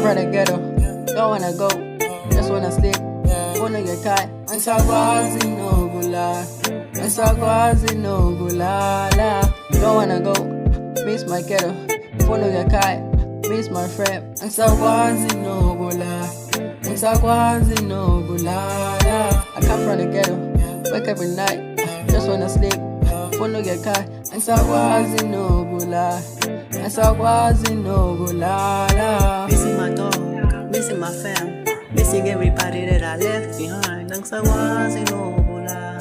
from the ghetto, don't wanna go, just wanna sleep. Wanna get caught, ansakwazi no gula, ansakwazi no gula la. Don't wanna go, miss my ghetto. Wanna get caught, miss my friend. Ansakwazi no gula, ansakwazi no gula la. I come from the ghetto, wake every night, just wanna sleep. Wanna get caught, ansakwazi no gula, ansakwazi no gula la. Missing my dog, missing my fam, missing everybody that I left behind. Ansakwazi no gula,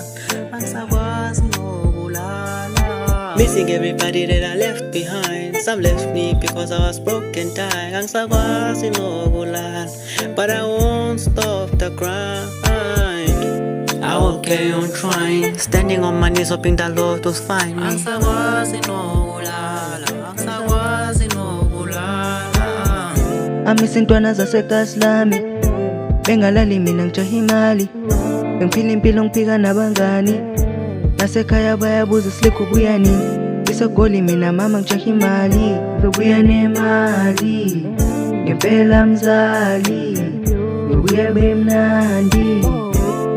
ansakwazi no gula la. Missing everybody that I left behind. Some left me because I was broken tired. Ansakwazi no gula, but I won't stop the grind. I will carry on trying, standing on my knees hoping that Lord will find me. Ansakwazi no gula, ansakwazi no gula. Amisintwana zaseKaslami bengalali mina ngijaha imali, bengiphila impilo ngiphika nabangani, nasekhaya bayabuza silikho ubuya nini. Ngisegoli mina mama ngijaha imali, ngizobuya nemali ngempela mzali, ngizobuya bemnandi,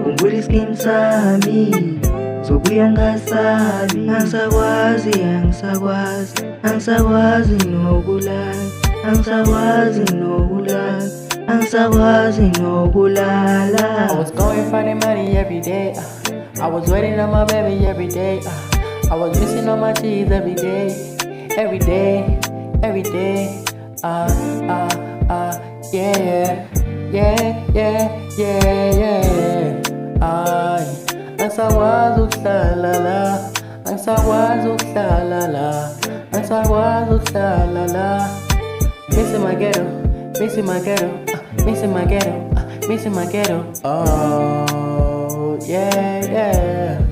ngikhumbula iskimi sami, ngizobuya ngasabi. Angisakwazi, angisakwazi, angisakwazi nokulala, angisakwazi nokulala, angisakwazi nokulala. I was going finding money every day. I was waiting on my baby every day. I was missing on my cheese every day, every day, every day. Yeah, yeah, yeah, yeah, yeah. Ansakwazi ukuhlala, ansakwazi ukuhlala, ansakwazi ukuhlala. Missing my ghetto, missing my ghetto, missing my ghetto, missing my ghetto. Oh, yeah, yeah.